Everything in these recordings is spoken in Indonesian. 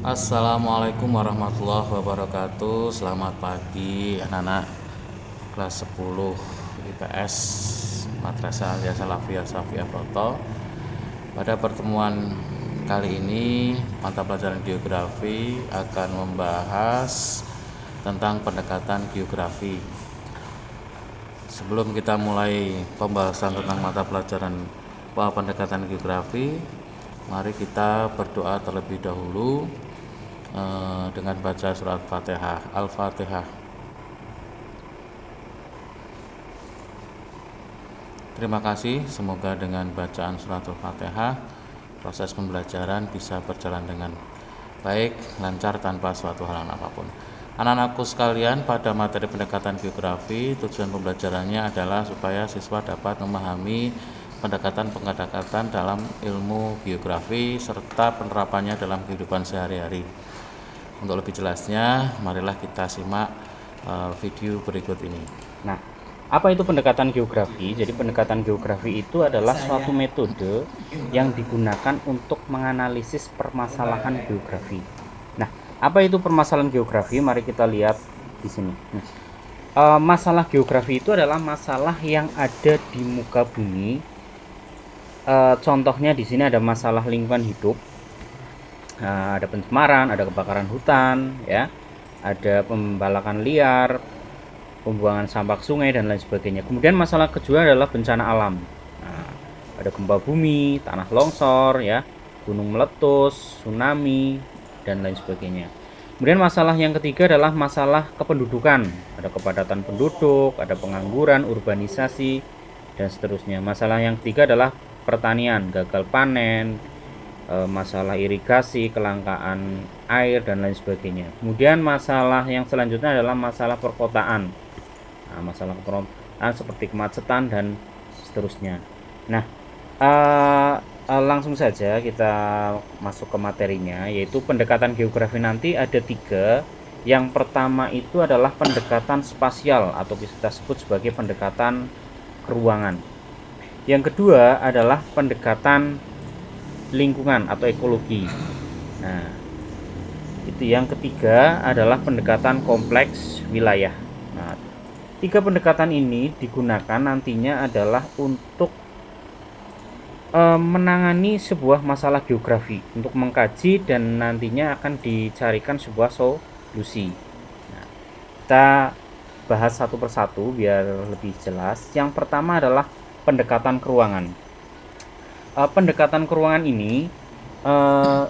Assalamualaikum warahmatullahi wabarakatuh. Selamat pagi anak-anak kelas 10 IPS Madrasah Alia Salafiyah Safiyah Broto. Pada pertemuan kali ini mata pelajaran geografi akan membahas tentang pendekatan geografi. Sebelum kita mulai pembahasan tentang mata pelajaran pendekatan geografi, mari kita berdoa terlebih dahulu dengan baca surat Fatihah. Al-Fatihah. Terima kasih, semoga dengan bacaan surat Al-Fatihah proses pembelajaran bisa berjalan dengan baik, lancar tanpa suatu halangan apapun. Anak-anakku sekalian, pada materi pendekatan geografi, tujuan pembelajarannya adalah supaya siswa dapat memahami pendekatan-pendekatan dalam ilmu geografi serta penerapannya dalam kehidupan sehari-hari. Untuk lebih jelasnya, marilah kita simak video berikut ini. Nah, apa itu pendekatan geografi? Jadi pendekatan geografi itu adalah suatu metode yang digunakan untuk menganalisis permasalahan geografi. Nah, apa itu permasalahan geografi? Mari kita lihat di sini. Masalah geografi itu adalah masalah yang ada di muka bumi. Contohnya di sini ada masalah lingkungan hidup, ada pencemaran, ada kebakaran hutan, ya, ada pembalakan liar, pembuangan sampah sungai dan lain sebagainya. Kemudian masalah kedua adalah bencana alam. Nah, ada gempa bumi, tanah longsor, ya, gunung meletus, tsunami dan lain sebagainya. Kemudian masalah yang ketiga adalah masalah kependudukan. Ada kepadatan penduduk, ada pengangguran, urbanisasi dan seterusnya. Masalah yang ketiga adalah pertanian, gagal panen, masalah irigasi, kelangkaan air dan lain sebagainya. Kemudian masalah yang selanjutnya adalah masalah perkotaan. Nah, masalah perkotaan seperti kemacetan dan seterusnya. Nah, langsung saja kita masuk ke materinya, yaitu pendekatan geografi nanti ada 3. Yang pertama itu adalah pendekatan spasial atau kita sebut sebagai pendekatan keruangan. Yang kedua adalah pendekatan lingkungan atau ekologi. Nah, itu yang ketiga adalah pendekatan kompleks wilayah. Nah, 3 pendekatan ini digunakan nantinya adalah untuk menangani sebuah masalah geografi, untuk mengkaji dan nantinya akan dicarikan sebuah solusi. Nah, kita bahas satu persatu biar lebih jelas. Yang pertama adalah pendekatan keruangan. Pendekatan keruangan ini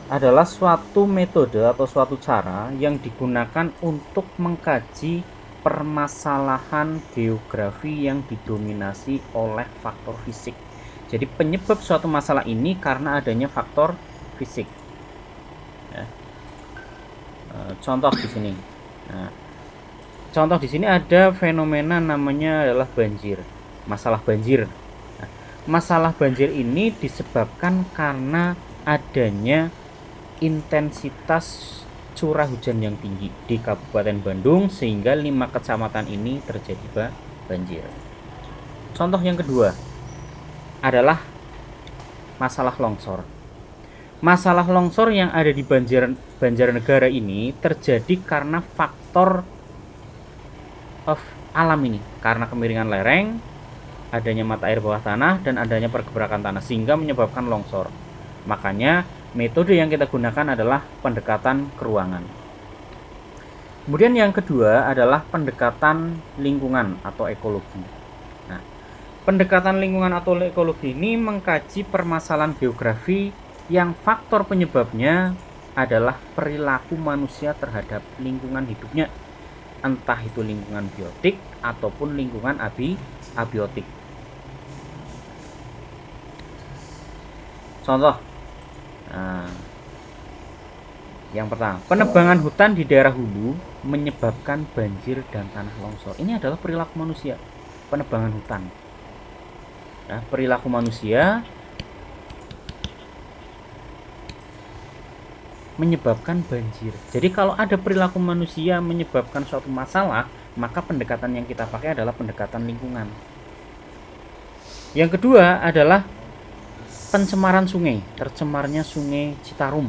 adalah suatu metode atau suatu cara yang digunakan untuk mengkaji permasalahan geografi yang didominasi oleh faktor fisik. Jadi penyebab suatu masalah ini karena adanya faktor fisik. Ya. Contoh di sini. Nah, contoh di sini ada fenomena namanya adalah banjir. Masalah banjir. Nah, masalah banjir ini disebabkan karena adanya intensitas curah hujan yang tinggi di Kabupaten Bandung sehingga 5 kecamatan ini terjadi banjir. Contoh yang kedua adalah masalah longsor. Masalah longsor yang ada di Banjarnegara ini terjadi karena faktor alam ini, karena kemiringan lereng, adanya mata air bawah tanah dan adanya pergerakan tanah sehingga menyebabkan longsor. Makanya metode yang kita gunakan adalah pendekatan keruangan. Kemudian yang kedua adalah pendekatan lingkungan atau ekologi. Nah, pendekatan lingkungan atau ekologi ini mengkaji permasalahan geografi yang faktor penyebabnya adalah perilaku manusia terhadap lingkungan hidupnya, entah itu lingkungan biotik ataupun lingkungan abiotik. Contoh, yang pertama, penebangan hutan di daerah hulu menyebabkan banjir dan tanah longsor. Ini adalah perilaku manusia, penebangan hutan. Nah, perilaku manusia menyebabkan banjir. Jadi kalau ada perilaku manusia menyebabkan suatu masalah, maka pendekatan yang kita pakai adalah pendekatan lingkungan. Yang kedua adalah pencemaran sungai, tercemarnya sungai Citarum.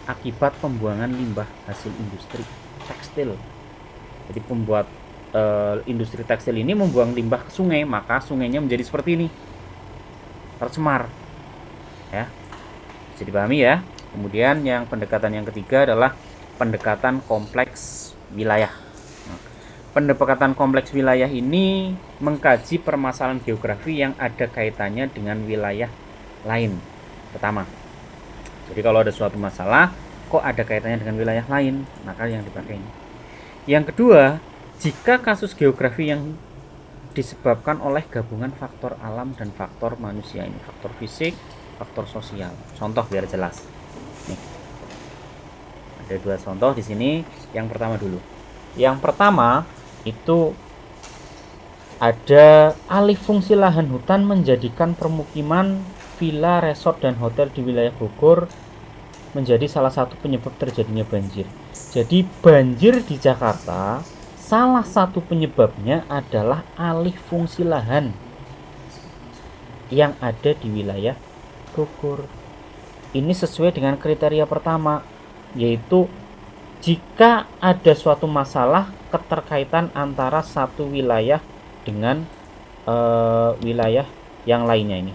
akibat pembuangan limbah hasil industri tekstil. Jadi pembuat industri tekstil ini membuang limbah ke sungai, maka sungainya menjadi seperti ini, tercemar. Ya, bisa dipahami ya. Kemudian yang pendekatan yang ketiga adalah pendekatan kompleks wilayah. Pendekatan kompleks wilayah ini mengkaji permasalahan geografi yang ada kaitannya dengan wilayah lain. Pertama, jadi kalau ada suatu masalah kok ada kaitannya dengan wilayah lain, maka yang dipakai ini. Yang kedua, jika kasus geografi yang disebabkan oleh gabungan faktor alam dan faktor manusia ini, faktor fisik, faktor sosial. Contoh biar jelas. Nih. Ada dua contoh di sini. Yang pertama dulu. Yang pertama itu ada alih fungsi lahan hutan menjadikan permukiman, villa, resort, dan hotel di wilayah Bogor menjadi salah satu penyebab terjadinya banjir. Jadi banjir di Jakarta salah satu penyebabnya adalah alih fungsi lahan yang ada di wilayah Bogor. Ini sesuai dengan kriteria pertama, yaitu jika ada suatu masalah keterkaitan antara satu wilayah dengan wilayah yang lainnya ini.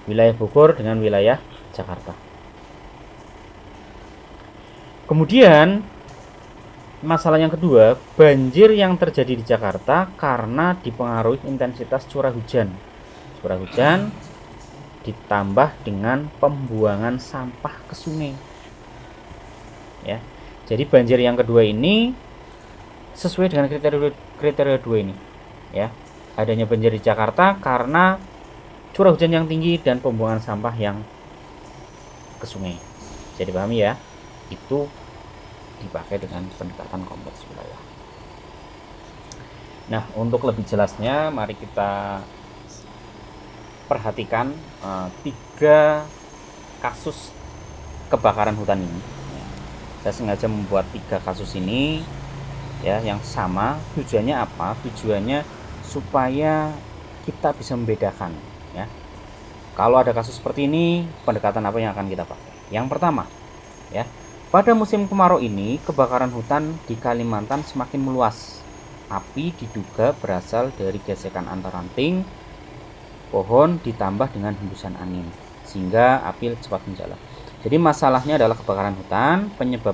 Wilayah Bogor dengan wilayah Jakarta. Kemudian masalah yang kedua, banjir yang terjadi di Jakarta karena dipengaruhi intensitas curah hujan. Curah hujan ditambah dengan pembuangan sampah ke sungai. Ya. Jadi banjir yang kedua ini sesuai dengan kriteria dua ini. Ya. Adanya banjir di Jakarta karena curah hujan yang tinggi dan pembuangan sampah yang ke sungai. Jadi pahami ya, itu dipakai dengan pendekatan kompleks wilayah. Nah, untuk lebih jelasnya, mari kita perhatikan 3 kasus kebakaran hutan ini. Saya sengaja membuat 3 kasus ini ya yang sama. Tujuannya apa? Tujuannya supaya kita bisa membedakan ya. Kalau ada kasus seperti ini, pendekatan apa yang akan kita pakai? Yang pertama, ya. Pada musim kemarau ini, kebakaran hutan di Kalimantan semakin meluas. Api diduga berasal dari gesekan antar ranting pohon ditambah dengan hembusan angin, sehingga api cepat menjalar. Jadi masalahnya adalah kebakaran hutan, penyebab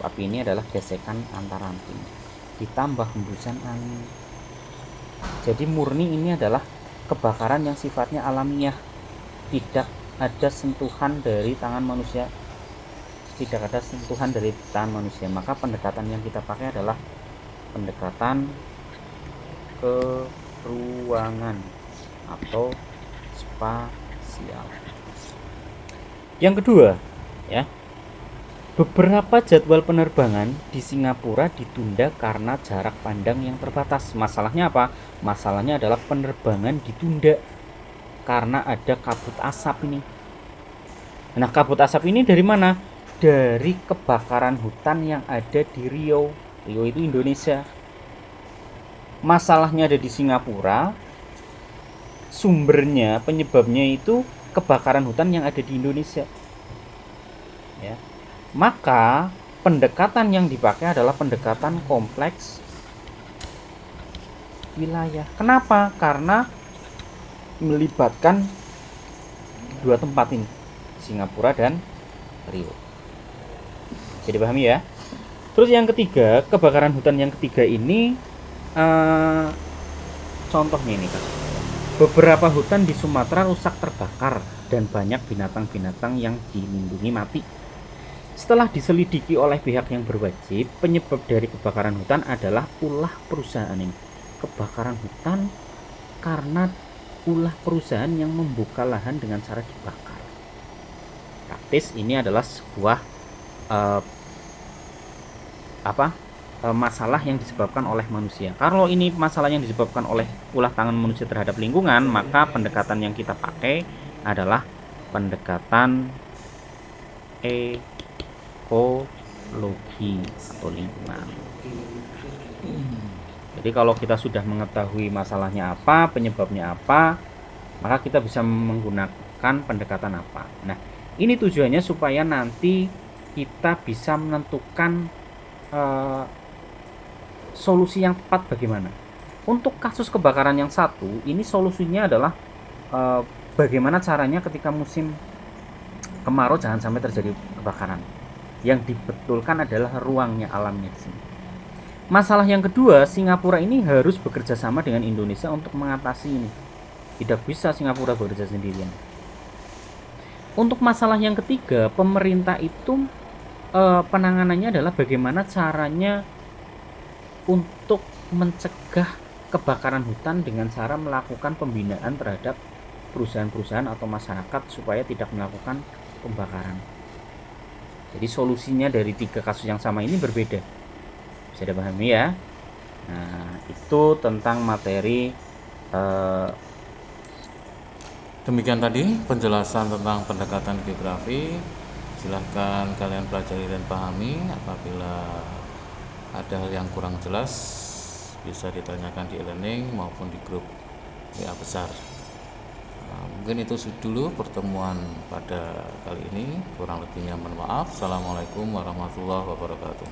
api ini adalah gesekan antar ranting ditambah hembusan angin. Jadi murni ini adalah kebakaran yang sifatnya alamiah, tidak ada sentuhan dari tangan manusia, maka pendekatan yang kita pakai adalah pendekatan ke ruangan atau spasial. Yang kedua, ya. Beberapa jadwal penerbangan di Singapura ditunda karena jarak pandang yang terbatas. Masalahnya apa? Masalahnya adalah penerbangan ditunda karena ada kabut asap ini. Nah, kabut asap ini dari mana? Dari kebakaran hutan yang ada di Riau. Riau itu Indonesia. Masalahnya ada di Singapura, sumbernya, penyebabnya itu kebakaran hutan yang ada di Indonesia. Ya. Maka pendekatan yang dipakai adalah pendekatan kompleks wilayah. Kenapa? Karena melibatkan 2 tempat ini, Singapura dan Riau. Jadi pahami ya. Terus yang ketiga, kebakaran hutan yang ketiga ini contohnya ini kan, beberapa hutan di Sumatera rusak terbakar dan banyak binatang-binatang yang dilindungi mati. Setelah diselidiki oleh pihak yang berwajib, penyebab dari kebakaran hutan adalah ulah perusahaan ini. Kebakaran hutan karena ulah perusahaan yang membuka lahan dengan cara dibakar. Praktis ini adalah sebuah masalah yang disebabkan oleh manusia. Kalau ini masalah yang disebabkan oleh ulah tangan manusia terhadap lingkungan, maka pendekatan yang kita pakai adalah pendekatan ekologi atau lingkungan. Jadi kalau kita sudah mengetahui masalahnya apa, penyebabnya apa, maka kita bisa menggunakan pendekatan apa. Nah, ini tujuannya supaya nanti kita bisa menentukan solusi yang tepat bagaimana. Untuk kasus kebakaran yang satu, ini solusinya adalah bagaimana caranya ketika musim kemarau jangan sampai terjadi kebakaran. Yang dibetulkan adalah ruangnya, alamnya di sini. Masalah yang kedua, Singapura ini harus bekerja sama dengan Indonesia untuk mengatasi ini. Tidak bisa Singapura bekerja sendirian. Untuk masalah yang ketiga, pemerintah itu penanganannya adalah bagaimana caranya untuk mencegah kebakaran hutan dengan cara melakukan pembinaan terhadap perusahaan-perusahaan atau masyarakat supaya tidak melakukan pembakaran. Jadi solusinya dari 3 kasus yang sama ini berbeda. Bisa dipahami ya. Nah, itu tentang materi Demikian tadi penjelasan tentang pendekatan geografi. Silahkan kalian pelajari dan pahami. Apabila ada hal yang kurang jelas, bisa ditanyakan di e-learning maupun di grup WA besar. Mungkin itu dulu pertemuan pada kali ini. Kurang lebihnya mohon maaf. Assalamualaikum warahmatullahi wabarakatuh.